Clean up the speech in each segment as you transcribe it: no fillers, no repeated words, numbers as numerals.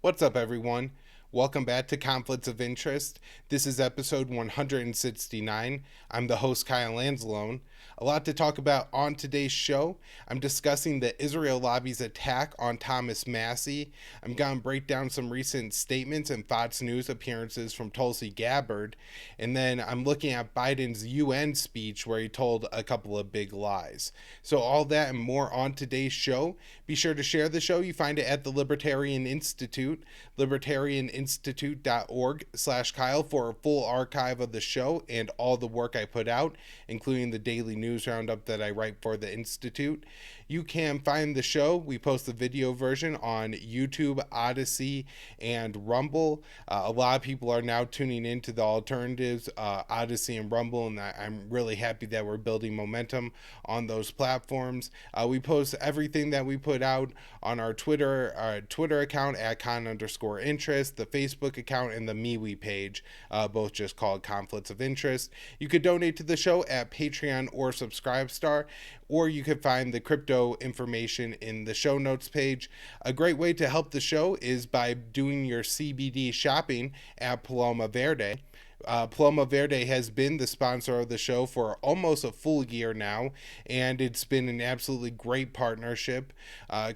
What's up, everyone? Welcome back to Conflicts of Interest. This is episode 169. I'm the host, Kyle Anzalone. A lot to talk about on today's show. I'm discussing the Israel lobby's attack on Thomas Massie. I'm going to break down some recent statements and Fox News appearances from Tulsi Gabbard. And then I'm looking at Biden's UN speech where he told a couple of big lies. So all that and more on today's show. Be sure to share the show. You find it at the Libertarian Institute, libertarianinstitute.org/Kyle for a full archive of the show and all the work I put out, including the daily news roundup that I write for the Institute. You can find the show. We post the video version on YouTube, Odyssey, and Rumble. A lot of people are now tuning into the alternatives, Odyssey and Rumble, and I'm really happy that we're building momentum on those platforms. We post everything that we put out on our Twitter account at @con_interest, the Facebook account, and the MeWe page, both just called Conflicts of Interest. You could donate to the show at Patreon or Subscribestar, or you could find the crypto information in the show notes page. A great way to help the show is by doing your CBD shopping at Paloma Verde. Paloma Verde has been the sponsor of the show for almost a full year now, and it's been an absolutely great partnership.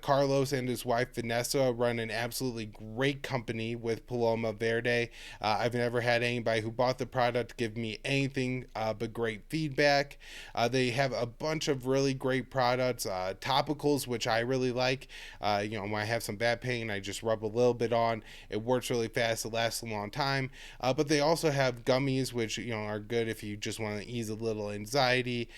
Carlos and his wife Vanessa run an absolutely great company with Paloma Verde. I've never had anybody who bought the product give me anything but great feedback. They have a bunch of really great products, topicals, which I really like. When I have some back pain, I just rub a little bit on. It works really fast. It lasts a long time. But they also have gummies, which are good if you just want to ease a little anxiety,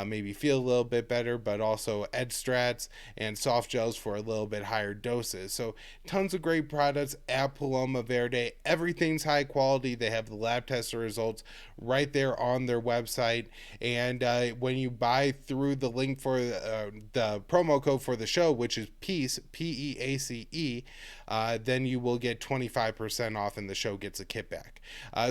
maybe feel a little bit better, but also extracts and soft gels for a little bit higher doses. So tons of great products at Paloma Verde. Everything's high quality. They have the lab test results right there on their website, and when you buy through the link for the promo code for the show, which is PEACE, PEACE, then you will get 25% off and the show gets a kickback.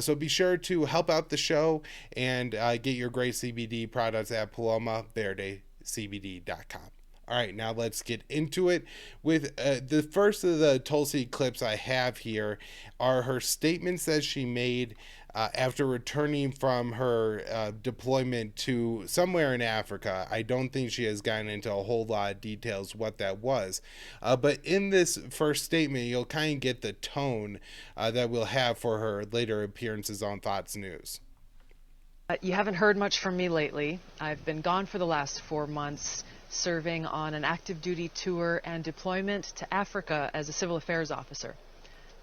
So be sure to help out the show and get your great CBD products at PalomaVerdeCBD.com. All right, now let's get into it. With the first of the Tulsi clips I have here are her statements that she made after returning from her deployment to somewhere in Africa. I don't think she has gotten into a whole lot of details what that was. But in this first statement, you'll kind of get the tone that we'll have for her later appearances on Fox News. You haven't heard much from me lately. I've been gone for the last 4 months, serving on an active duty tour and deployment to Africa as a civil affairs officer.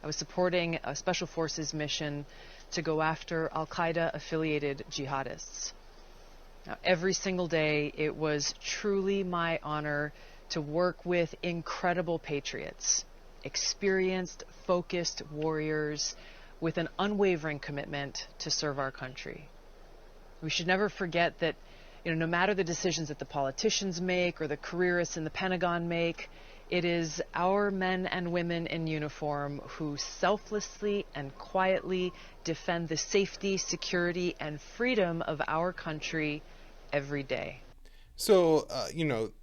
I was supporting a special forces mission to go after Al-Qaeda affiliated jihadists. Now, every single day, it was truly my honor to work with incredible patriots, experienced, focused warriors with an unwavering commitment to serve our country. We should never forget that no matter the decisions that the politicians make or the careerists in the Pentagon make, it is our men and women in uniform who selflessly and quietly defend the safety, security, and freedom of our country every day. So,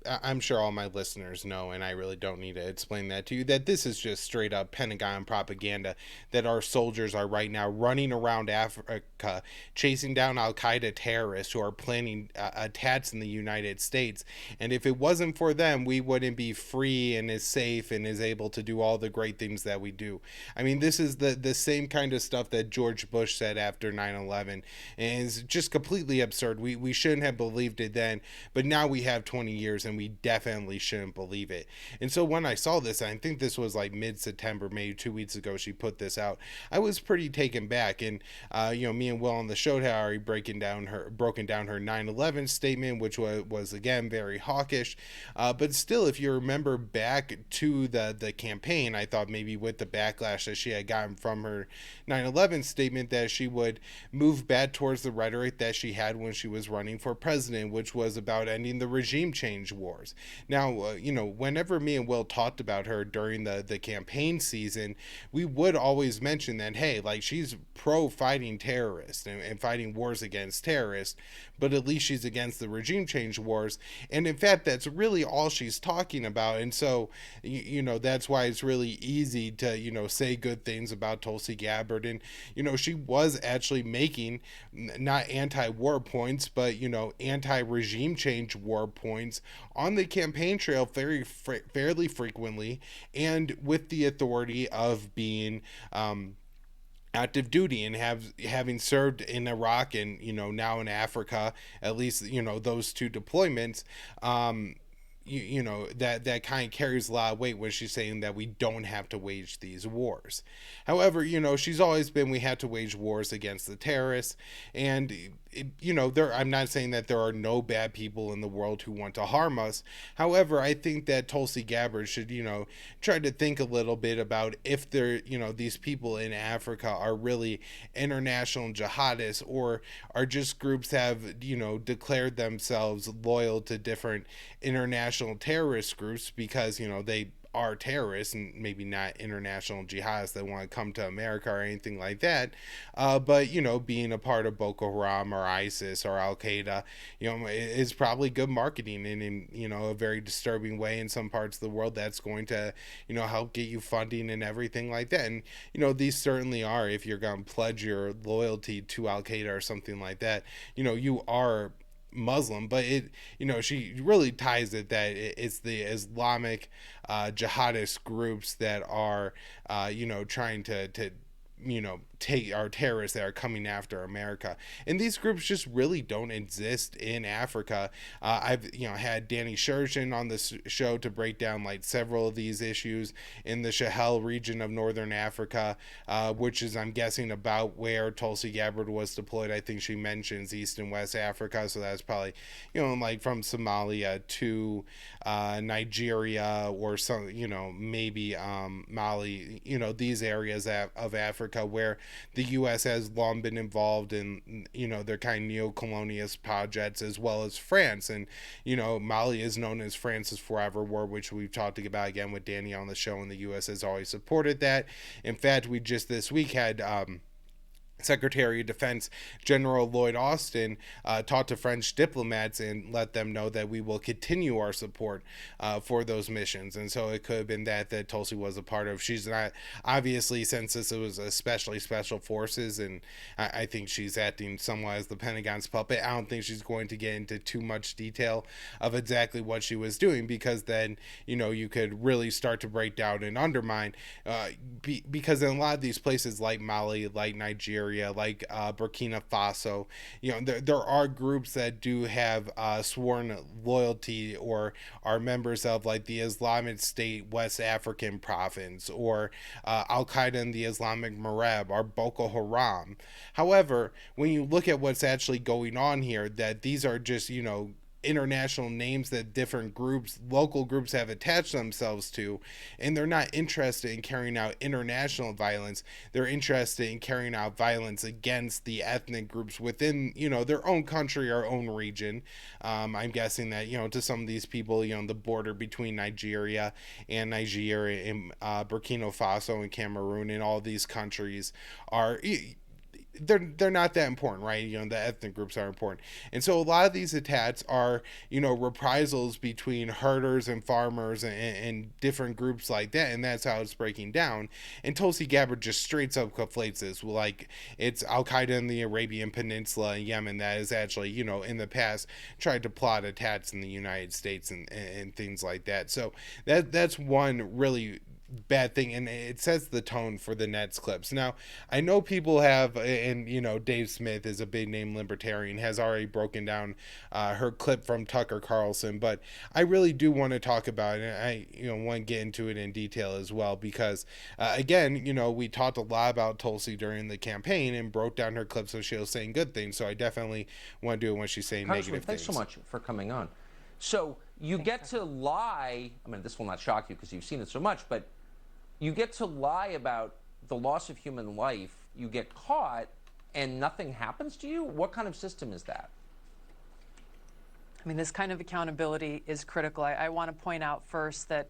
I'm sure all my listeners know, and I really don't need to explain that to you, that this is just straight up Pentagon propaganda, that our soldiers are right now running around Africa, chasing down Al-Qaeda terrorists who are planning attacks in the United States. And if it wasn't for them, we wouldn't be free and as safe and as able to do all the great things that we do. I mean, this is the same kind of stuff that George Bush said after 9/11, and it's just completely absurd. We shouldn't have believed it then, but now we have 20 years and we definitely shouldn't believe it. And so when I saw this, I think this was like mid-September, maybe 2 weeks ago, she put this out, I was pretty taken back. And me and Will on the show had already broken down her 9/11 statement, which was again very hawkish, but still, if you remember back to the campaign, I thought maybe with the backlash that she had gotten from her 9/11 statement that she would move back towards the rhetoric that she had when she was running for president, which was about defending the regime change wars. Now, whenever me and Will talked about her during the campaign season, we would always mention that, hey, like, she's pro fighting terrorists and fighting wars against terrorists, but at least she's against the regime change wars. And in fact, that's really all she's talking about. And so, that's why it's really easy to, say good things about Tulsi Gabbard. And, she was actually making not anti-war points, but, anti-regime change war points on the campaign trail fairly frequently, and with the authority of being active duty and having served in Iraq and now in Africa, at least those two deployments. That kind of carries a lot of weight when she's saying that we don't have to wage these wars. However, she's always been, we have to wage wars against the terrorists. And, I'm not saying that there are no bad people in the world who want to harm us. However, I think that Tulsi Gabbard should, try to think a little bit about if they're, these people in Africa are really international jihadists, or are just groups have, declared themselves loyal to different international terrorist groups because they are terrorists and maybe not international jihadists that want to come to America or anything like that, but being a part of Boko Haram or ISIS or Al-Qaeda is probably good marketing, and in a very disturbing way in some parts of the world that's going to help get you funding and everything like that. And these certainly are, if you're going to pledge your loyalty to Al-Qaeda or something like that, you are Muslim. But she really ties it that it's the Islamic jihadist groups that are trying to take our terrorists that are coming after America. And these groups just really don't exist in Africa. I've had Danny Shershin on this show to break down like several of these issues in the Sahel region of northern Africa, which is, I'm guessing, about where Tulsi Gabbard was deployed. I think she mentions East and West Africa, so that's probably like from Somalia to Nigeria, or some maybe Mali, these areas of Africa where the U.S. has long been involved in, their kind of neo-colonialist projects, as well as France. And, Mali is known as France's forever war, which we've talked about again with Danny on the show, and the U.S. has always supported that. In fact, we just this week had Secretary of Defense General Lloyd Austin talked to French diplomats and let them know that we will continue our support for those missions. And so it could have been that Tulsi was a part of. She's not, obviously, since this was especially special forces, and I think she's acting somewhat as the Pentagon's puppet. I don't think she's going to get into too much detail of exactly what she was doing, because then you could really start to break down and undermine, because in a lot of these places like Mali, like Nigeria, like Burkina Faso, there are groups that do have sworn loyalty, or are members of like the Islamic State West African province, or Al-Qaeda in the Islamic Maghreb, or Boko Haram. However, when you look at what's actually going on here, that these are just international names that different groups, local groups, have attached themselves to, and they're not interested in carrying out international violence. They're interested in carrying out violence against the ethnic groups within their own country or own region. I'm guessing that to some of these people, the border between Nigeria and Burkina Faso and Cameroon and all these countries are they're not that important, right? The ethnic groups are important. And so a lot of these attacks are, reprisals between herders and farmers and different groups like that. And that's how it's breaking down. And Tulsi Gabbard just straight up conflates this. Like, it's Al-Qaeda in the Arabian Peninsula and Yemen that has actually, in the past tried to plot attacks in the United States and things like that. So that's one really bad thing, and it sets the tone for the next clips. Now, I know people have, and Dave Smith is a big name libertarian, has already broken down her clip from Tucker Carlson, but I really do want to talk about it, and I want to get into it in detail as well, because again, we talked a lot about Tulsi during the campaign and broke down her clip so she was saying good things, so I definitely want to do it when she's saying negative thanks things. So much for coming on. So you get to lie, I mean, this will not shock you because you've seen it so much, but you get to lie about the loss of human life, you get caught, and nothing happens to you? What kind of system is that? I mean, this kind of accountability is critical. I want to point out first that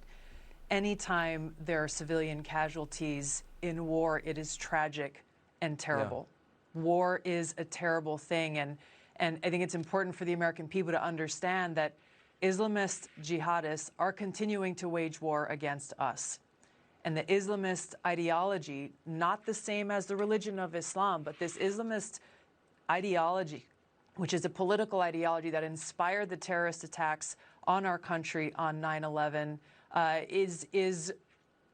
anytime there are civilian casualties in war, it is tragic and terrible. Yeah. War is a terrible thing, and I think it's important for the American people to understand that Islamist jihadists are continuing to wage war against us. And the Islamist ideology, not the same as the religion of Islam, but this Islamist ideology, which is a political ideology that inspired the terrorist attacks on our country on 9/11, is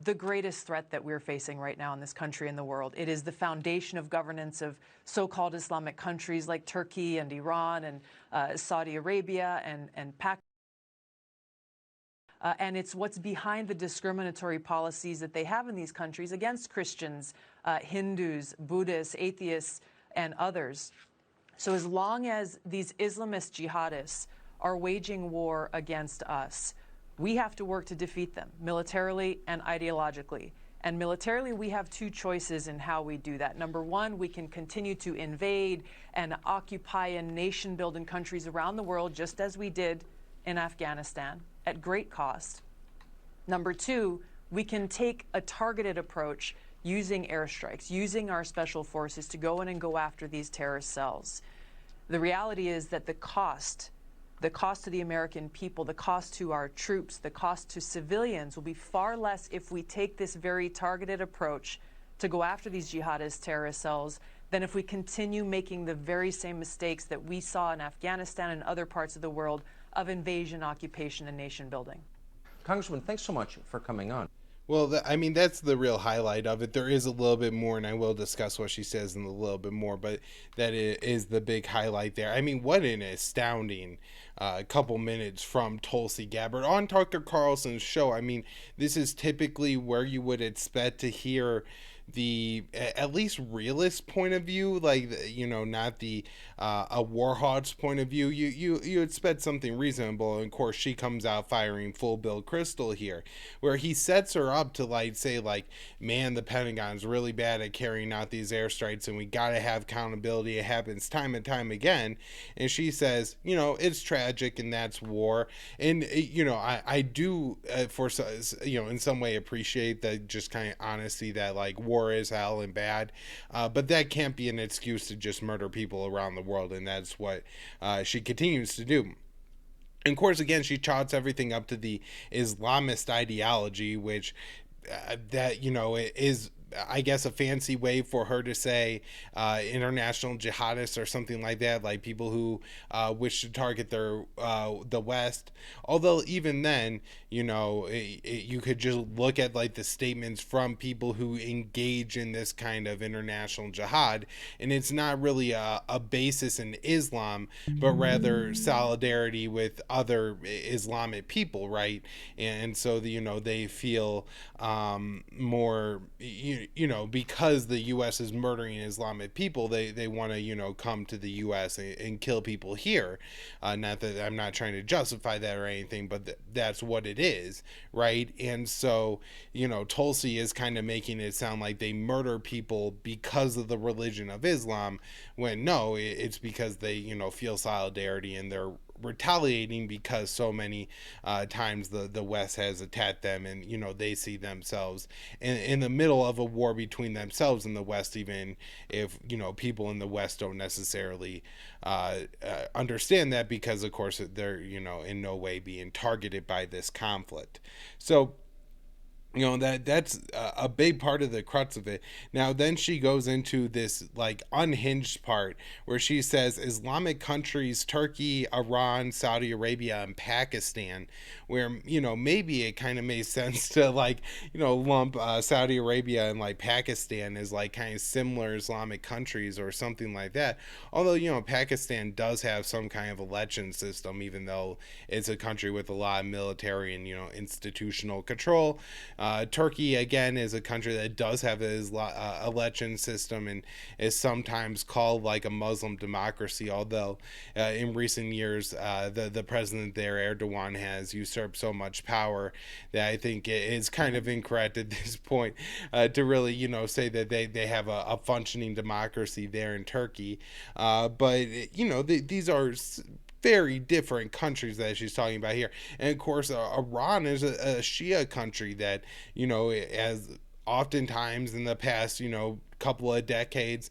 the greatest threat that we're facing right now in this country and the world. It is the foundation of governance of so-called Islamic countries like Turkey and Iran and Saudi Arabia and Pakistan. And it's what's behind the discriminatory policies that they have in these countries against Christians, Hindus, Buddhists, atheists, and others. So as long as these Islamist jihadists are waging war against us, we have to work to defeat them militarily and ideologically. And militarily, we have two choices in how we do that. Number one, we can continue to invade and occupy and nation-building countries around the world, just as we did in Afghanistan, at great cost. Number two, we can take a targeted approach using airstrikes, using our special forces to go in and go after these terrorist cells. The reality is that the cost to the American people, the cost to our troops, the cost to civilians will be far less if we take this very targeted approach to go after these jihadist terrorist cells than if we continue making the very same mistakes that we saw in Afghanistan and other parts of the world of invasion, occupation, and nation building. Congresswoman, thanks so much for coming on. Well, I mean, that's the real highlight of it. There is a little bit more, and I will discuss what she says in a little bit more, but that is the big highlight there. I mean, what an astounding couple minutes from Tulsi Gabbard on Tucker Carlson's show. I mean, this is typically where you would expect to hear the at least realist point of view, like, you know, not the a warhawk's point of view. You expect something reasonable, and of course she comes out firing full Bill Kristol here, where he sets her up to like say like, man, the Pentagon's really bad at carrying out these airstrikes, and we gotta have accountability. It happens time and time again, and she says, you know, it's tragic and that's war. And you know, I do for you know in some way appreciate that just kind of honesty that like war is hell and bad, but that can't be an excuse to just murder people around the world, and that's what she continues to do. And of course, again, she chalks everything up to the Islamist ideology, which that, you know, is, I guess, a fancy way for her to say international jihadists or something like that, like people who wish to target the West. Although even then, you know, you could just look at like the statements from people who engage in this kind of international jihad, and it's not really a basis in Islam, but rather solidarity with other Islamic people, right? And so you know, they feel more, you know, because the U.S. is murdering Islamic people, they want to, you know, come to the U.S. and kill people here. Not that I'm not trying to justify that or anything, but that's what it is, right? And so, you know, Tulsi is kind of making it sound like they murder people because of the religion of Islam, when no, it's because they, you know, feel solidarity and they're retaliating because so many times the West has attacked them, and you know, they see themselves in the middle of a war between themselves and the West, even if, you know, people in the West don't necessarily understand that, because of course they're, you know, in no way being targeted by this conflict. So, you know, that's a big part of the crux of it. Now, then she goes into this like unhinged part where she says Islamic countries, Turkey, Iran, Saudi Arabia, and Pakistan, where, you know, maybe it kind of makes sense to like, you know, lump Saudi Arabia and like Pakistan as like kind of similar Islamic countries or something like that. Although, you know, Pakistan does have some kind of election system, even though it's a country with a lot of military and, you know, institutional control. Turkey, again, is a country that does have an election system and is sometimes called like a Muslim democracy, although in recent years the president there, Erdogan, has usurped so much power that I think it is kind of incorrect at this point to really, you know, say that they have a functioning democracy there in Turkey. But, you know, these are very different countries that she's talking about here. And of course, Iran is a Shia country that, as oftentimes in the past, couple of decades,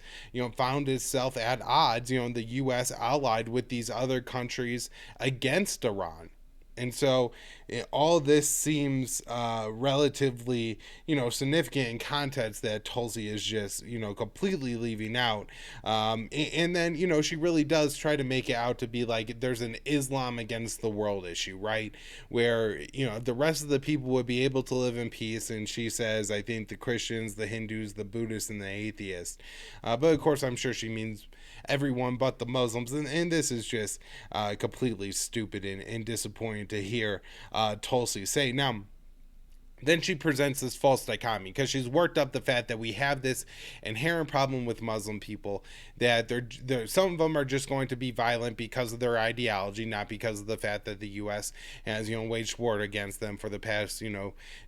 found itself at odds, the U.S. allied with these other countries against Iran. And so all this seems relatively, significant in context that Tulsi is just, completely leaving out. And then, she really does try to make it out to be like there's an Islam against the world issue, right? Where, the rest of the people would be able to live in peace. And she says, I think the Christians, the Hindus, the Buddhists, and the atheists. But of course, I'm sure she means everyone but the Muslims, and this is just completely stupid and disappointing to hear Tulsi say. Now, then she presents this false dichotomy because she's worked up the fact that we have this inherent problem with Muslim people, that they're some of them are just going to be violent because of their ideology, not because of the fact that the U.S. has, waged war against them for the past,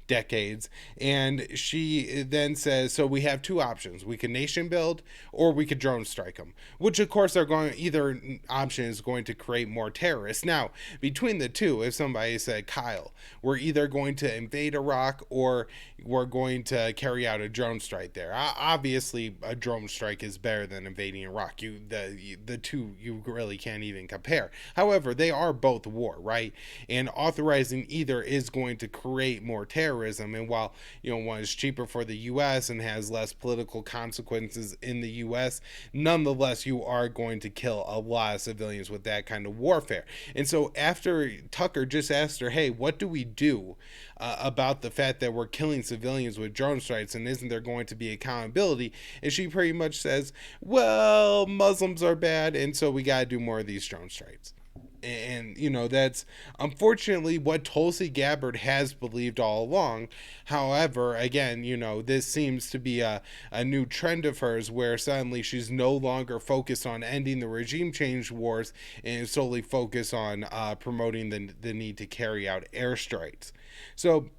decades. And she then says, so we have two options. We can nation build or we could drone strike them, which of course are going, either option is going to create more terrorists. Now, between the two, if somebody said, Kyle, we're either going to invade Iraq or we're going to carry out a drone strike there. Obviously, a drone strike is better than invading Iraq. The two, you really can't even compare. However, they are both war, right? And authorizing either is going to create more terrorism. And while, one is cheaper for the U.S. and has less political consequences in the U.S., nonetheless, you are going to kill a lot of civilians with that kind of warfare. And so after Tucker just asked her, hey, what do we do about the fact that we're killing civilians with drone strikes, and isn't there going to be accountability? And she pretty much says, well, Muslims are bad, and so we got to do more of these drone strikes. And, that's unfortunately what Tulsi Gabbard has believed all along. However, again, this seems to be a new trend of hers where suddenly she's no longer focused on ending the regime change wars and solely focused on promoting the need to carry out airstrikes. So,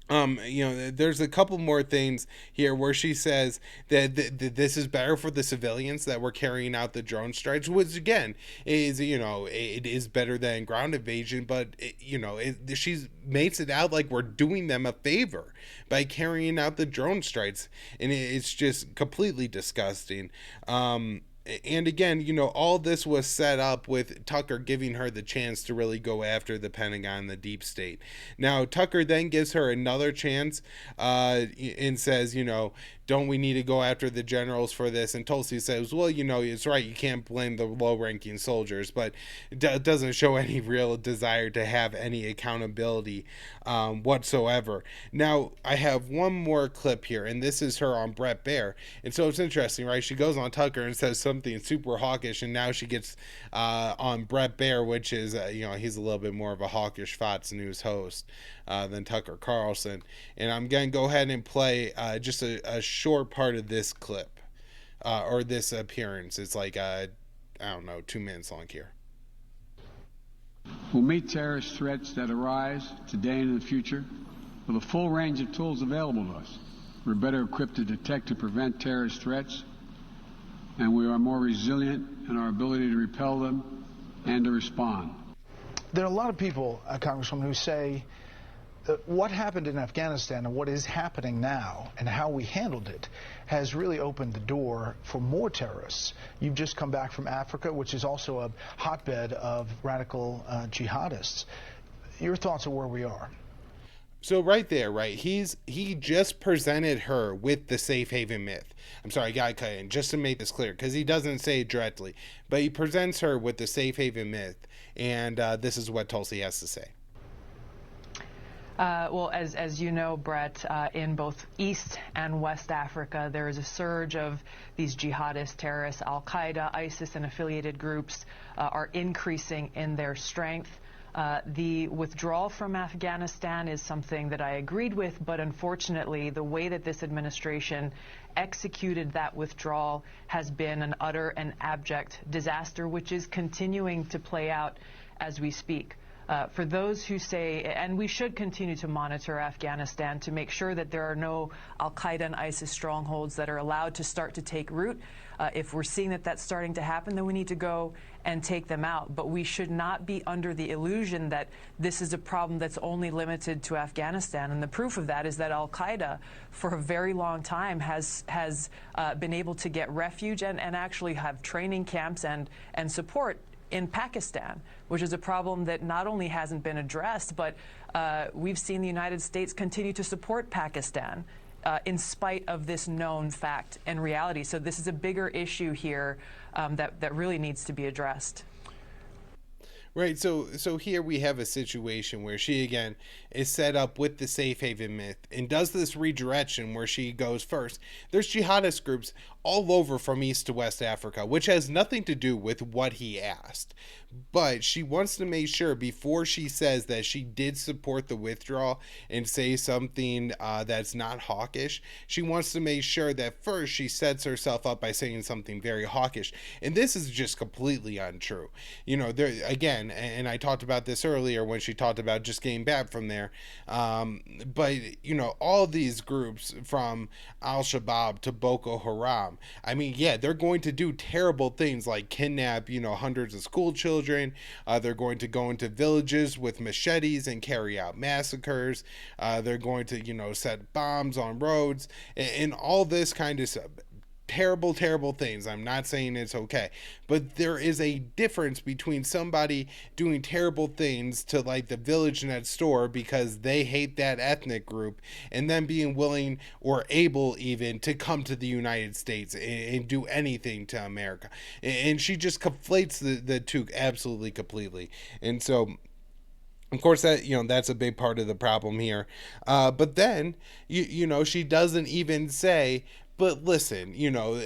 there's a couple more things here where she says that this is better for the civilians that we're carrying out the drone strikes, which again is, it is better than ground invasion, but she makes it out like we're doing them a favor by carrying out the drone strikes, and it's just completely disgusting. And again, all this was set up with Tucker giving her the chance to really go after the Pentagon and the deep state. Now, Tucker then gives her another chance and says, don't we need to go after the generals for this? And Tulsi says, well, it's right. You can't blame the low-ranking soldiers, but it doesn't show any real desire to have any accountability whatsoever. Now, I have one more clip here, and this is her on Bret Baier. And so it's interesting, right? She goes on Tucker and says something super hawkish, and now she gets on Bret Baier, which is, he's a little bit more of a hawkish Fox News host than Tucker Carlson. And I'm going to go ahead and play just a short part of this clip or this appearance. It's like, 2 minutes long here. We'll meet terrorist threats that arise today and in the future with a full range of tools available to us. We're better equipped to detect and prevent terrorist threats, and we are more resilient in our ability to repel them and to respond. There are a lot of people, Congresswoman, who say that what happened in Afghanistan and what is happening now and how we handled it has really opened the door for more terrorists. You've just come back from Africa, which is also a hotbed of radical jihadists. Your thoughts on where we are? So right there, right, he just presented her with the safe haven myth. I'm sorry, I got to cut in just to make this clear, because he doesn't say it directly, but he presents her with the safe haven myth, and this is what Tulsi has to say. Well, as you know, Brett, in both East and West Africa, there is a surge of these jihadist terrorists. Al-Qaeda, ISIS, and affiliated groups are increasing in their strength. The withdrawal from Afghanistan is something that I agreed with, but unfortunately, the way that this administration executed that withdrawal has been an utter and abject disaster, which is continuing to play out as we speak. For those who say, and we should continue to monitor Afghanistan to make sure that there are no Al-Qaeda and ISIS strongholds that are allowed to start to take root. If we're seeing that that's starting to happen, then we need to go and take them out. But we should not be under the illusion that this is a problem that's only limited to Afghanistan. And the proof of that is that Al-Qaeda, for a very long time, has been able to get refuge and actually have training camps and support in Pakistan, which is a problem that not only hasn't been addressed, but we've seen the United States continue to support Pakistan in spite of this known fact and reality. So this is a bigger issue here that really needs to be addressed. Right, so here we have a situation where she, again, is set up with the safe haven myth and does this redirection where she goes first. There's jihadist groups all over from East to West Africa, which has nothing to do with what he asked. But she wants to make sure before she says that she did support the withdrawal and say something that's not hawkish, she wants to make sure that first she sets herself up by saying something very hawkish. And this is just completely untrue. You know, there again, and I talked about this earlier when she talked about just getting back from there. But, you know, all these groups from Al-Shabaab to Boko Haram, I mean, yeah, they're going to do terrible things like kidnap, you know, hundreds of school children. They're going to go into villages with machetes and carry out massacres. They're going to, you know, set bombs on roads and all this kind of stuff. Terrible, terrible things. I'm not saying it's okay, but there is a difference between somebody doing terrible things to like the village next door because they hate that ethnic group and then being willing or able even to come to the United States and do anything to America. And she just conflates the two absolutely completely. And so, of course, that, you know, that's a big part of the problem here. But then, you know, she doesn't even say, but listen, you know,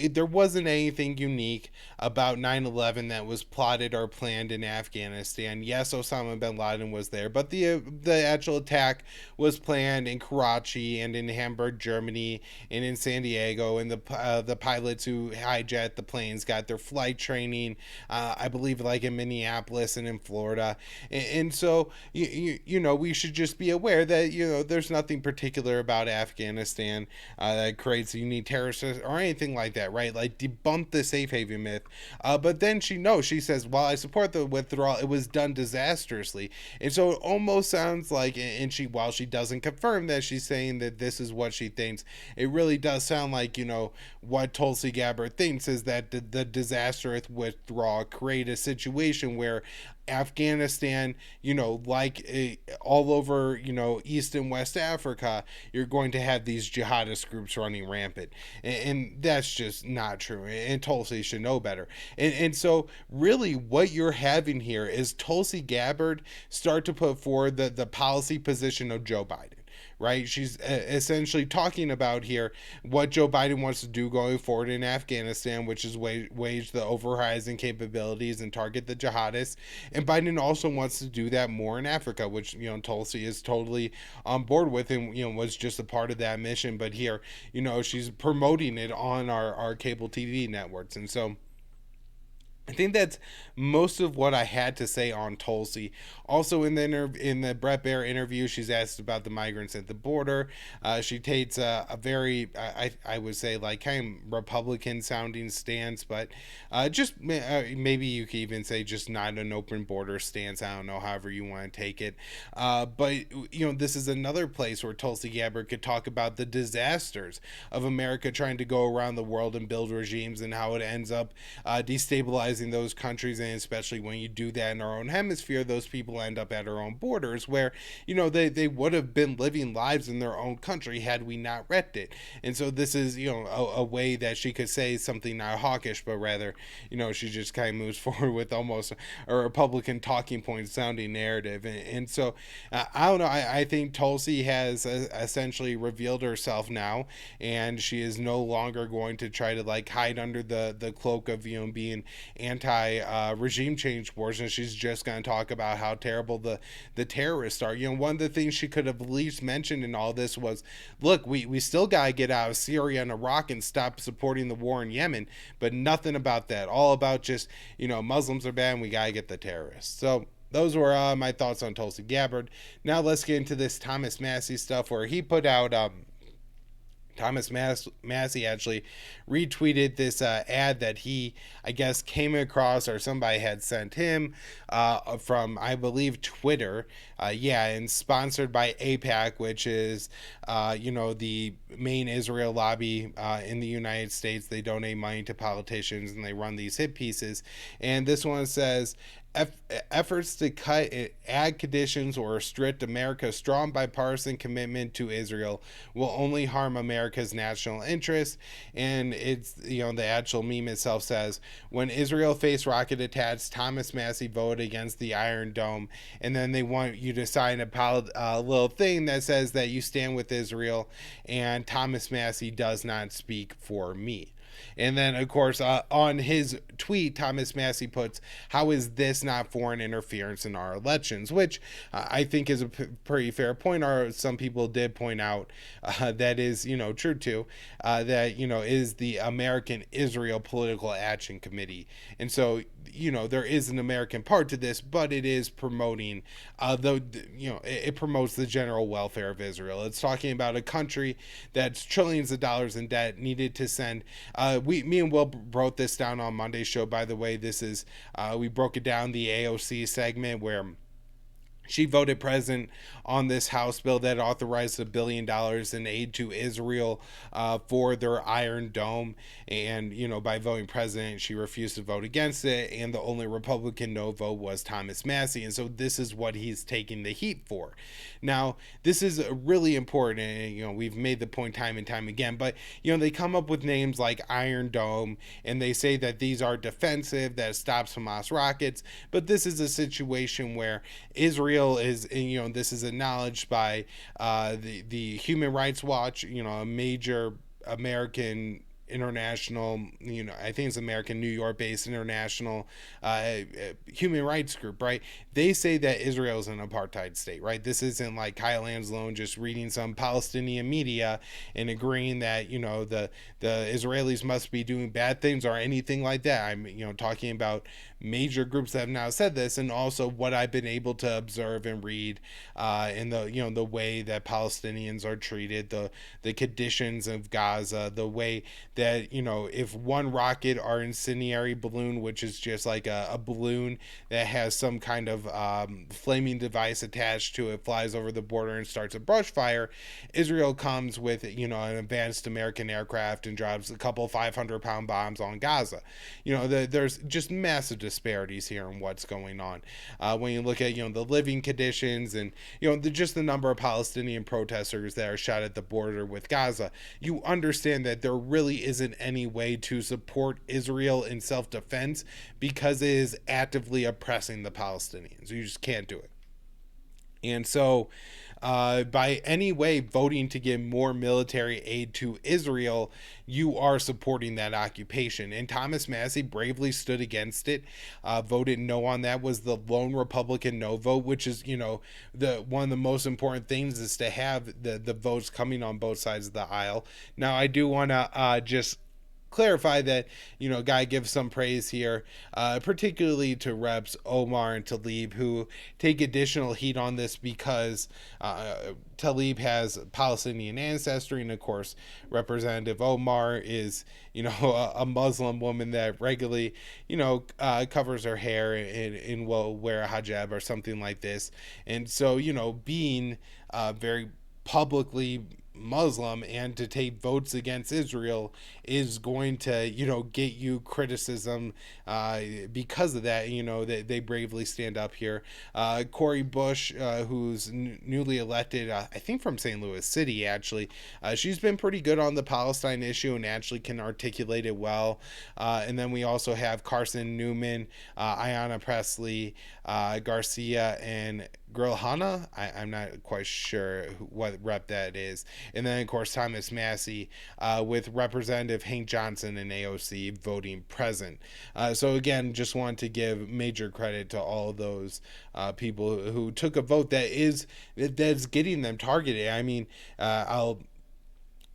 there wasn't anything unique about 9/11 that was plotted or planned in Afghanistan. Yes, Osama bin Laden was there, but the actual attack was planned in Karachi and in Hamburg, Germany, and in San Diego. And the pilots who hijacked the planes got their flight training, I believe, like in Minneapolis and in Florida. And so, you know, we should just be aware that, you know, there's nothing particular about Afghanistan that creates a need terrorists or anything like that, right? Like debunk the safe haven myth. But then she says, while I support the withdrawal, it was done disastrously. And so it almost sounds like, and while she doesn't confirm that she's saying that this is what she thinks, it really does sound like, you know, what Tulsi Gabbard thinks is that the disastrous withdrawal create a situation where Afghanistan, you know, like all over, you know, East and West Africa, you're going to have these jihadist groups running rampant. And that's just not true. And Tulsi should know better. And so really what you're having here is Tulsi Gabbard start to put forward the policy position of Joe Biden. Right? She's essentially talking about here what Joe Biden wants to do going forward in Afghanistan, which is wage the over-horizon capabilities and target the jihadists. And Biden also wants to do that more in Africa, which, you know, Tulsi is totally on board with and, you know, was just a part of that mission. But here, you know, she's promoting it on our cable TV networks. And so I think that's most of what I had to say on Tulsi. Also, in the Brett Baer interview, she's asked about the migrants at the border. She takes a very, I would say, like kind of Republican-sounding stance, but just maybe you could even say just not an open border stance. I don't know, however you want to take it. But you know, this is another place where Tulsi Gabbard could talk about the disasters of America trying to go around the world and build regimes and how it ends up destabilizing those countries, and especially when you do that in our own hemisphere, those people end up at our own borders where, you know, they would have been living lives in their own country had we not wrecked it. And so this is, you know, a way that she could say something not hawkish, but rather, you know, she just kind of moves forward with almost a Republican talking point sounding narrative. And so I don't know, I think Tulsi has essentially revealed herself now, and she is no longer going to try to like hide under the cloak of, you know, being anti-regime change wars, and she's just going to talk about how terrible the terrorists are. You know, one of the things she could have at least mentioned in all this was, look, we still got to get out of Syria and Iraq and stop supporting the war in Yemen, but nothing about that. All about just, you know, Muslims are bad and we got to get the terrorists. So those were my thoughts on Tulsi Gabbard. Now let's get into this Thomas Massie stuff, where he put out Massie actually retweeted this ad that he, I guess, came across, or somebody had sent him from, I believe, Twitter. And sponsored by AIPAC, which is, the main Israel lobby in the United States. They donate money to politicians and they run these hit pieces. And this one says, efforts to cut ag conditions or restrict America's strong bipartisan commitment to Israel will only harm America's national interests. And it's, the actual meme itself says, when Israel faced rocket attacks, Thomas Massie voted against the Iron Dome. And then they want you to sign a little thing that says that you stand with Israel, and Thomas Massie does not speak for me. And then, of course, on his tweet, Thomas Massie puts, how is this not foreign interference in our elections? Which I think is a pretty fair point, or some people did point out that is, true too, that, is the American Israel Political Action Committee. And so, there is an American part to this, but it is promoting, it promotes the general welfare of Israel. It's talking about a country that's trillions of dollars in debt, needed to send, me and Will broke this down on Monday's show, by the way. This is, we broke it down, the AOC segment, where she voted present on this House bill that authorized $1 billion in aid to Israel for their Iron Dome. And, by voting president, she refused to vote against it. And the only Republican no vote was Thomas Massie. And so this is what he's taking the heat for. Now, this is really important. And, we've made the point time and time again. But, they come up with names like Iron Dome, and they say that these are defensive, that stops Hamas rockets. But this is a situation where Israel is, this is acknowledged by the Human Rights Watch, a major American international, I think it's American New York based international human rights group, right? They say that Israel is an apartheid state, right? This isn't like Kyle Anzalone just reading some Palestinian media and agreeing that, the Israelis must be doing bad things or anything like that. I'm, talking about major groups that have now said this, and also what I've been able to observe and read in the, the way that Palestinians are treated, the conditions of Gaza, the way that, if one rocket or incendiary balloon, which is just like a balloon that has some kind of flaming device attached to it, flies over the border and starts a brush fire, Israel comes with, an advanced American aircraft and drops a couple 500-pound bombs on Gaza. There's just massive disparities here in what's going on. When you look at, the living conditions and, just the number of Palestinian protesters that are shot at the border with Gaza, you understand that there really isn't any way to support Israel in self-defense because it is actively oppressing the Palestinians. You just can't do it. And so by any way voting to give more military aid to Israel, you are supporting that occupation. And Thomas Massie bravely stood against it, voted no on that, was the lone Republican no vote, which is, the one of the most important things is to have the votes coming on both sides of the aisle. Now, I do want to just clarify that, Guy gives some praise here, particularly to Reps Omar and Tlaib, who take additional heat on this because Tlaib has Palestinian ancestry, and of course Representative Omar is, a Muslim woman that regularly, covers her hair and will wear a hijab or something like this. And so, being very publicly Muslim and to take votes against Israel is going to, get you criticism because of that. They bravely stand up here. Cori Bush, who's newly elected, I think from St. Louis City, actually, she's been pretty good on the Palestine issue and actually can articulate it well. And then we also have Carson Newman, Ayanna Presley, Garcia, and Grilhana. I'm not quite sure what rep that is. And then, of course, Thomas Massie with Representative Hank Johnson and AOC voting present. So, again, just want to give major credit to all of those people who took a vote that's getting them targeted. I mean, I'll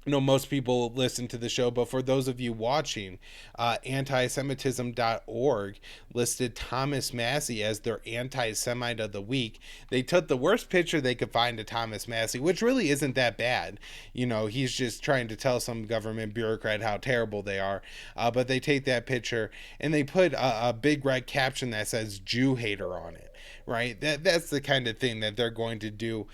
most people listen to the show, but for those of you watching, antisemitism.org listed Thomas Massie as their anti-Semite of the week. They took the worst picture they could find of Thomas Massie, which really isn't that bad. He's just trying to tell some government bureaucrat how terrible they are. But they take that picture and they put a big red caption that says Jew hater on it. Right, that's the kind of thing that they're going to do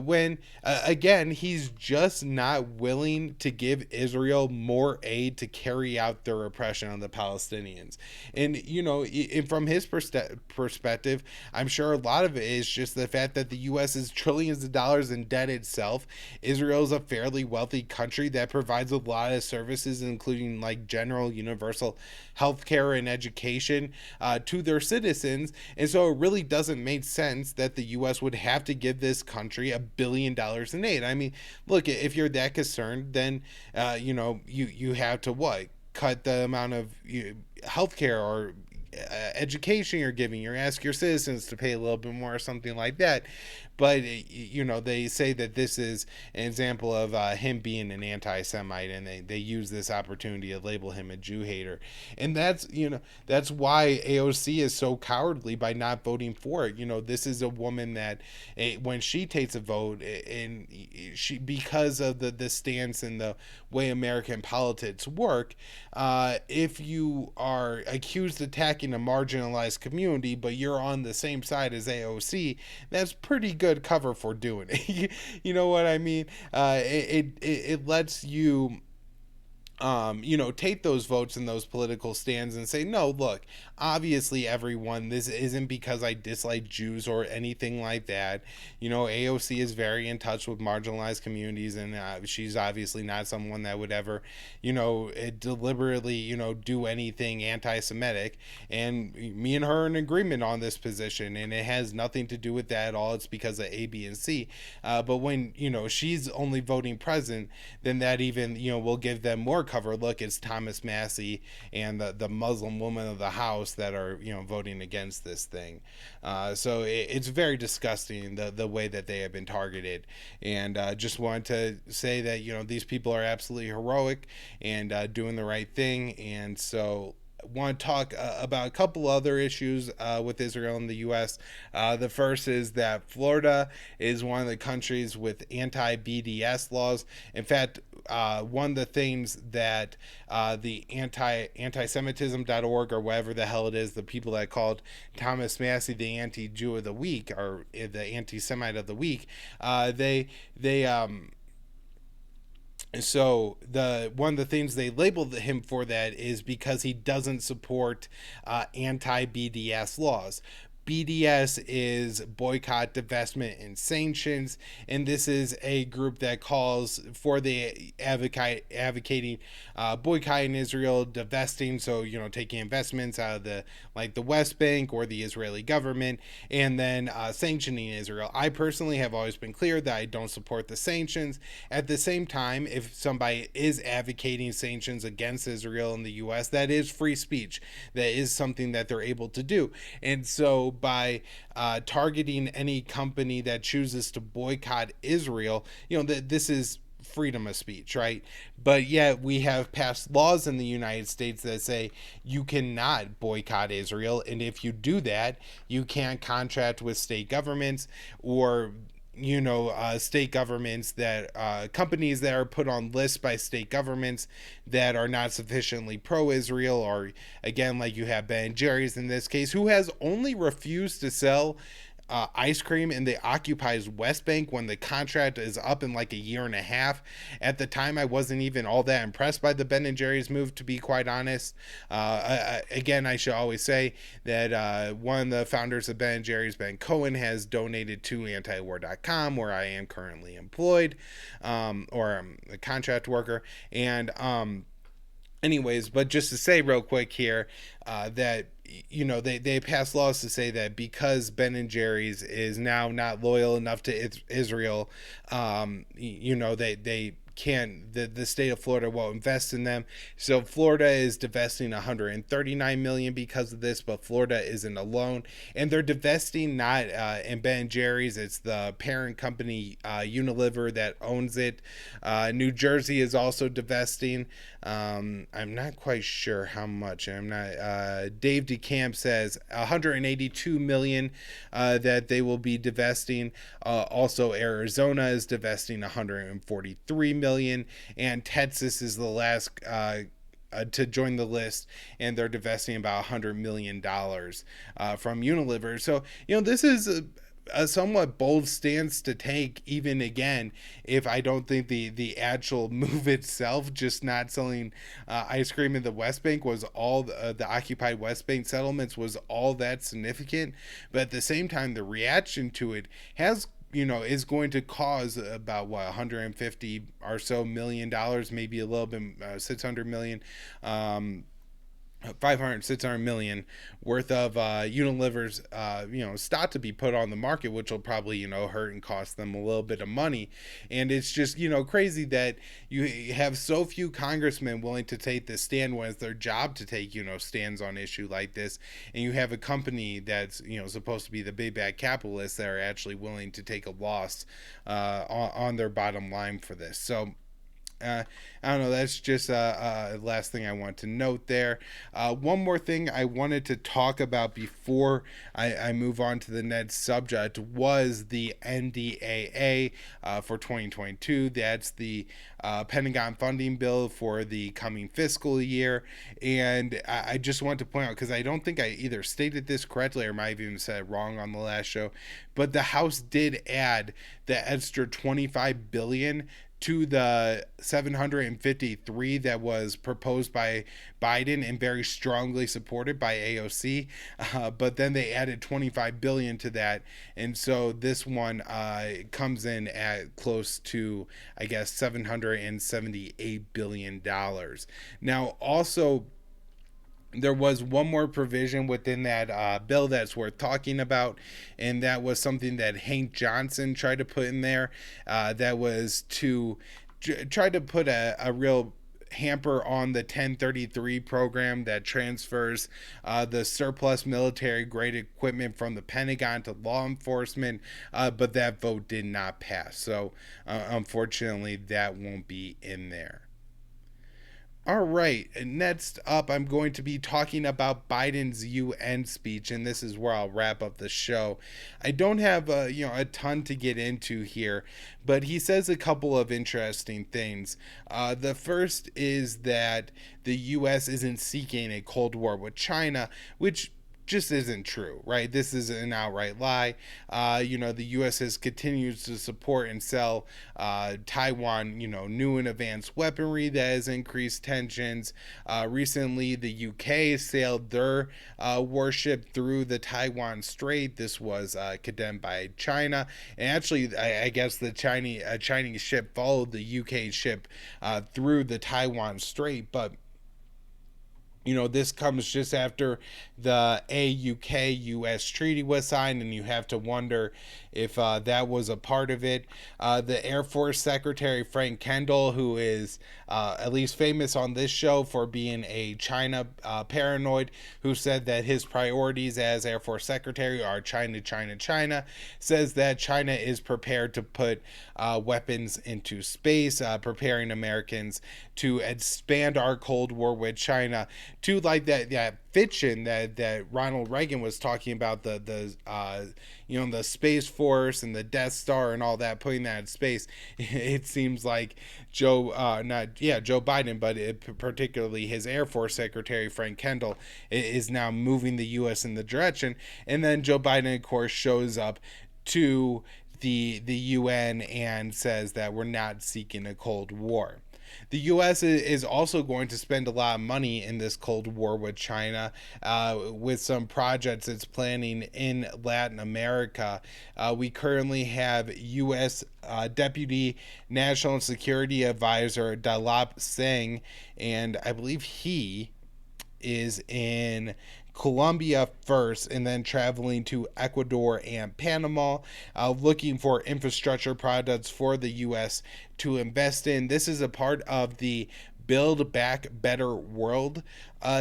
when again, he's just not willing to give Israel more aid to carry out their oppression on the Palestinians. And from his perspective, I'm sure a lot of it is just the fact that the U.S. is trillions of dollars in debt itself. Israel is a fairly wealthy country that provides a lot of services, including like general universal health care and education to their citizens. And so it really doesn't make sense that the U.S. would have to give this country $1 billion in aid. I mean, look, if you're that concerned, then you have to cut the amount of healthcare or education you're giving. Or ask your citizens to pay a little bit more or something like that. But they say that this is an example of him being an anti-Semite, and they use this opportunity to label him a Jew hater. And that's why AOC is so cowardly by not voting for it. This is a woman that when she takes a vote, and she, because of the stance and the way American politics work, if you are accused of attacking a marginalized community, but you're on the same side as AOC, that's pretty good cover for doing it. You know what I mean? It lets you take those votes and those political stands and say, no, look, obviously everyone, this isn't because I dislike Jews or anything like that. AOC is very in touch with marginalized communities, and she's obviously not someone that would ever, deliberately, do anything anti-Semitic. And me and her are in agreement on this position, and it has nothing to do with that at all. It's because of A, B, and C. But when, she's only voting present, then that even, will give them more cover. Look, it's Thomas Massie and the Muslim woman of the House that are voting against this thing. So it's very disgusting the way that they have been targeted. And just wanted to say that these people are absolutely heroic and doing the right thing. And so want to talk about a couple other issues with Israel and the U.S. The first is that Florida is one of the countries with anti-BDS laws. In fact, one of the things that the antisemitism.org or whatever the hell it is, the people that called Thomas Massie the anti-Jew of the week or the anti-Semite of the week, so one of the things they labeled him for that is because he doesn't support anti-BDS laws. BDS is boycott, divestment, and sanctions, and this is a group that calls for the advocating boycotting Israel, divesting, so taking investments out of the West Bank or the Israeli government, and then sanctioning Israel. I personally have always been clear that I don't support the sanctions. At the same time, if somebody is advocating sanctions against Israel in the U.S., that is free speech. That is something that they're able to do, and so by targeting any company that chooses to boycott Israel, this is freedom of speech, right? But yet we have passed laws in the United States that say you cannot boycott Israel, and if you do that, you can't contract with state governments or state governments that companies that are put on lists by state governments that are not sufficiently pro-Israel, or again, like you have Ben & Jerry's in this case, who has only refused to sell ice cream in the occupied West Bank when the contract is up in like a year and a half. At the time, I wasn't even all that impressed by the Ben & Jerry's move, to be quite honest. Again, I should always say that one of the founders of Ben & Jerry's, Ben Cohen, has donated to antiwar.com, where I am currently employed, or I'm a contract worker. And anyways, but just to say real quick here that they passed laws to say that because Ben & Jerry's is now not loyal enough to Israel, they the state of Florida won't invest in them. So Florida is divesting 139 million because of this, but Florida isn't alone, and they're divesting not in Ben & Jerry's. It's the parent company Unilever that owns it. New Jersey is also divesting. I'm not quite sure how much. I'm not. Dave DeCamp says 182 million that they will be divesting. Also, Arizona is divesting 143 million, and Texas is the last to join the list, and they're divesting about $100 million from Unilever. So, this is a somewhat bold stance to take, even again, if I don't think the actual move itself, just not selling ice cream in the West Bank, was all the occupied West Bank settlements was all that significant. But at the same time, the reaction to it has is going to cause about 150 or so million dollars, maybe a little bit, 600 million, 600 million worth of Unilever's stock to be put on the market, which will probably hurt and cost them a little bit of money. And it's just crazy that you have so few congressmen willing to take this stand when it's their job to take stands on issue like this, and you have a company that's supposed to be the big bad capitalists that are actually willing to take a loss on their bottom line for this. So I don't know. That's just last thing I want to note there. One more thing I wanted to talk about before I move on to the next subject was the NDAA for 2022. That's the Pentagon funding bill for the coming fiscal year. And I just want to point out, because I don't think I either stated this correctly or might have even said it wrong on the last show, but the House did add the extra $25 billion to the 753 that was proposed by Biden and very strongly supported by AOC, but then they added 25 billion to that, and so this one comes in at close to, I guess, $778 billion. Now, also, there was one more provision within that bill that's worth talking about, and that was something that Hank Johnson tried to put in there. That was to try to put a real hamper on the 1033 program that transfers the surplus military grade equipment from the Pentagon to law enforcement, but that vote did not pass. So unfortunately, that won't be in there. All right, next up, I'm going to be talking about Biden's UN speech, and this is where I'll wrap up the show. I don't have a ton to get into here, but he says a couple of interesting things. The first is that the U.S. isn't seeking a Cold War with China, which just isn't true, right? This is an outright lie. The U.S. continues to support and sell Taiwan, new and advanced weaponry that has increased tensions. Recently, the U.K. sailed their warship through the Taiwan Strait. This was condemned by China, and actually, I guess the Chinese ship followed the U.K. ship through the Taiwan Strait, but this comes just after the UK-US treaty was signed, and you have to wonder if that was a part of it. The Air Force Secretary Frank Kendall, who is at least famous on this show for being a China paranoid, who said that his priorities as Air Force Secretary are China, China, China, says that China is prepared to put weapons into space, preparing Americans to expand our Cold War with China to like that fiction that Ronald Reagan was talking about, the Space Force and the Death Star and all that, putting that in space. It seems like Joe Biden, but particularly his Air Force Secretary Frank Kendall is now moving the U.S. in the direction, and then Joe Biden, of course, shows up to the UN and says that we're not seeking a Cold War. The U.S. is also going to spend a lot of money in this Cold War with China with some projects it's planning in Latin America. We currently have U.S. Deputy National Security Advisor Dalip Singh, and I believe he is in Colombia first, and then traveling to Ecuador and Panama, looking for infrastructure projects for the U.S. to invest in. This is a part of the Build Back Better World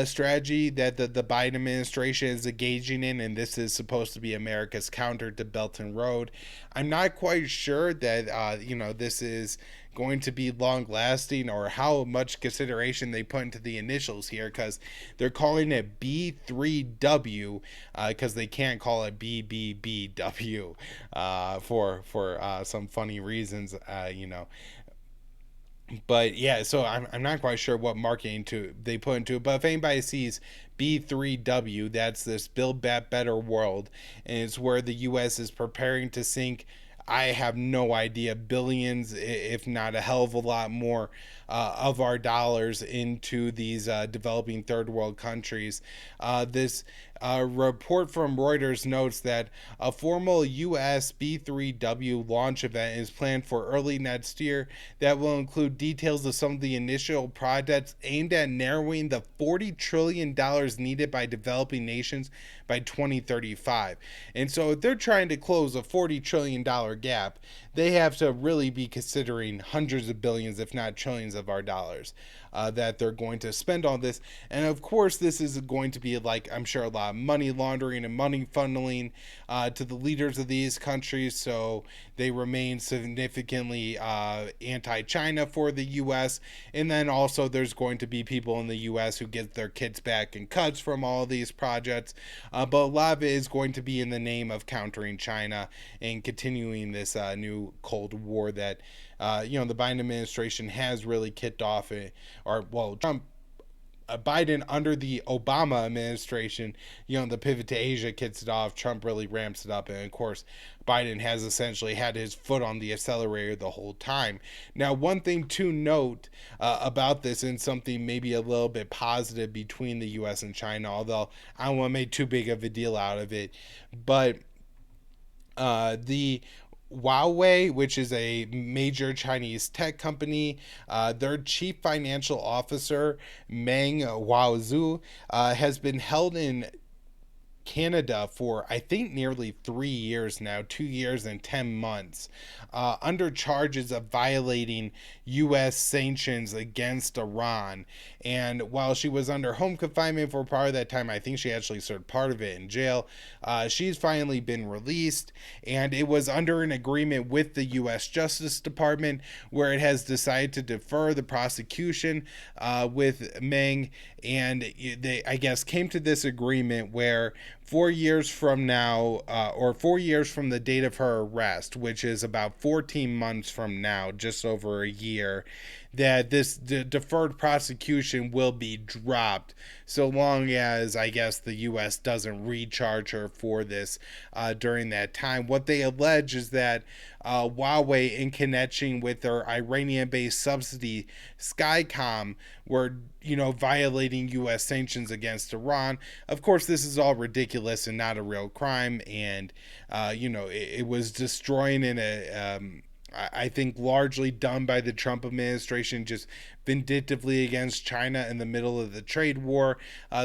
strategy that the Biden administration is engaging in, and this is supposed to be America's counter to Belt and Road. I'm not quite sure that this is going to be long lasting, or how much consideration they put into the initials here, because they're calling it B3W because they can't call it BBBW for some funny reasons, But yeah, so I'm not quite sure what marketing they put into it. But if anybody sees B3W, that's this Build Back Better World, and it's where the U.S. is preparing to sink, I have no idea, billions, if not a hell of a lot more, of our dollars into these developing third world countries. This report from Reuters notes that a formal U.S. B3W launch event is planned for early next year that will include details of some of the initial projects aimed at narrowing the $40 trillion needed by developing nations by 2035. And so if they're trying to close a $40 trillion gap, they have to really be considering hundreds of billions, if not trillions of our dollars that they're going to spend on this. And of course, this is going to be, like, I'm sure, a lot of money laundering and money funneling to the leaders of these countries, so they remain significantly anti-China for the U.S. And then also there's going to be people in the U.S. who get their kids back in cuts from all of these projects, but a lot of it is going to be in the name of countering China and continuing this new Cold War that the Biden administration has really kicked off, Biden under the Obama administration, the pivot to Asia kicks it off. Trump really ramps it up. And of course, Biden has essentially had his foot on the accelerator the whole time. Now, one thing to note about this, and something maybe a little bit positive between the U.S. and China, although I don't want to make too big of a deal out of it, but the Huawei, which is a major Chinese tech company, their chief financial officer, Meng Wanzhou, has been held in Canada for, I think, nearly 3 years now, 2 years and 10 months, under charges of violating U.S. sanctions against Iran. And while she was under home confinement for part of that time, I think she actually served part of it in jail, she's finally been released, and it was under an agreement with the U.S. Justice Department, where it has decided to defer the prosecution with Meng, and they, I guess, came to this agreement where 4 years from now, or 4 years from the date of her arrest, which is about 14 months from now, just over a year, that this deferred prosecution will be dropped, so long as, I guess, the U.S. doesn't recharge her for this during that time. What they allege is that Huawei, in connection with their Iranian-based subsidy Skycom, were violating U.S. sanctions against Iran. Of course, this is all ridiculous and not a real crime, and it was destroying in I think largely done by the Trump administration, just vindictively against China in the middle of the trade war.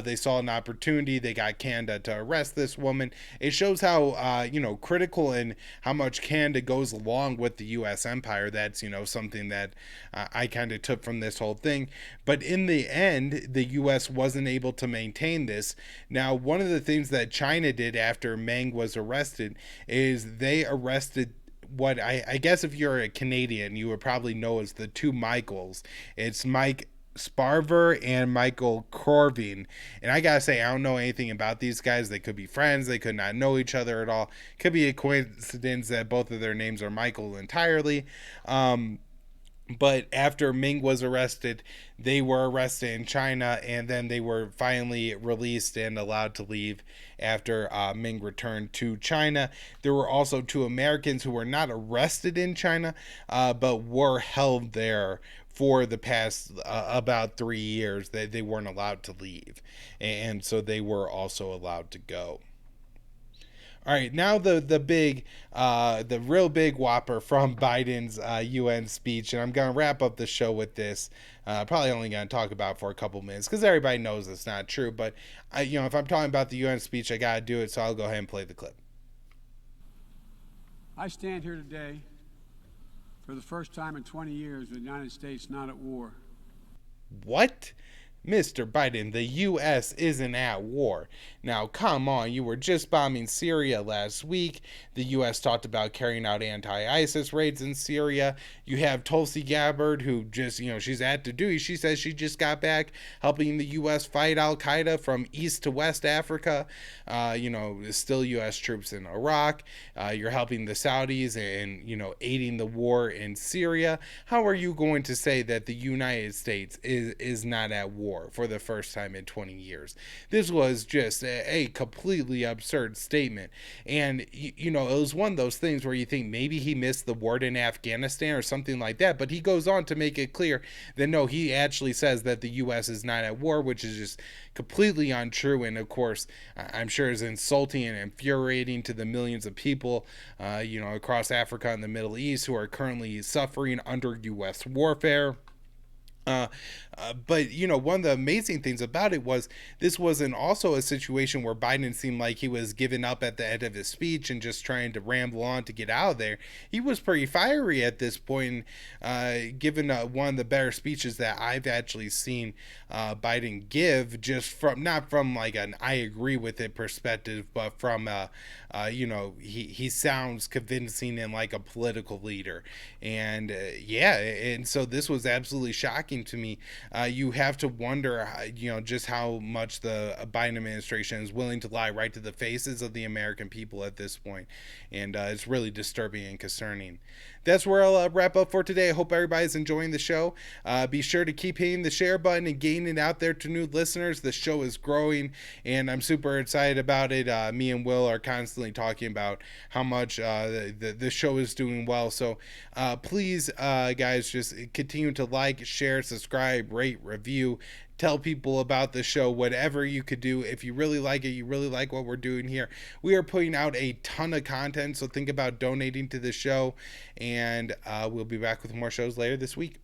They saw an opportunity. They got Canada to arrest this woman. It shows how, critical and how much Canada goes along with the U.S. empire. That's, something that I kind of took from this whole thing. But in the end, the U.S. wasn't able to maintain this. Now, one of the things that China did after Meng was arrested is they arrested what I guess if you're a Canadian, you would probably know as the two Michaels. It's Mike Sparver and Michael Corvin. And I gotta say, I don't know anything about these guys. They could be friends. They could not know each other at all. Could be a coincidence that both of their names are Michael entirely. But after Ming was arrested, they were arrested in China, and then they were finally released and allowed to leave after Ming returned to China. There were also 2 Americans who were not arrested in China, but were held there for the past about 3 years. They weren't allowed to leave, and so they were also allowed to go. All right, now the real big whopper from Biden's UN speech, and I'm gonna wrap up the show with this. Probably only gonna talk about it for a couple minutes because everybody knows it's not true. But if I'm talking about the UN speech, I gotta do it, so I'll go ahead and play the clip. I stand here today for the first time in 20 years with the United States not at war. What? Mr. Biden, the U.S. isn't at war. Now, come on, you were just bombing Syria last week. The U.S. talked about carrying out anti-ISIS raids in Syria. You have Tulsi Gabbard, who just, she's at the duty. She says she just got back helping the U.S. fight Al-Qaeda from East to West Africa. Still U.S. troops in Iraq. You're helping the Saudis and, aiding the war in Syria. How are you going to say that the United States is not at war for the first time in 20 years? This was just a completely absurd statement. And, it was one of those things where you think maybe he missed the word in Afghanistan or something like that. But he goes on to make it clear that no, he actually says that the U.S. is not at war, which is just completely untrue. And of course, I'm sure is insulting and infuriating to the millions of people, across Africa and the Middle East who are currently suffering under U.S. warfare. But one of the amazing things about it was this wasn't also a situation where Biden seemed like he was giving up at the end of his speech and just trying to ramble on to get out of there. He was pretty fiery at this point, given one of the better speeches that I've actually seen Biden give, just from not from like an I agree with it perspective, but from he sounds convincing and like a political leader. And and so this was absolutely shocking to me. You have to wonder, just how much the Biden administration is willing to lie right to the faces of the American people at this point. And it's really disturbing and concerning. That's where I'll wrap up for today. I hope everybody's enjoying the show. Be sure to keep hitting the share button and getting it out there to new listeners. The show is growing, and I'm super excited about it. Me and Will are constantly talking about how much the show is doing well. So please, guys, just continue to like, share, subscribe, rate, review. Tell people about the show, whatever you could do. If you really like it, you really like what we're doing here. We are putting out a ton of content, so think about donating to the show, and we'll be back with more shows later this week.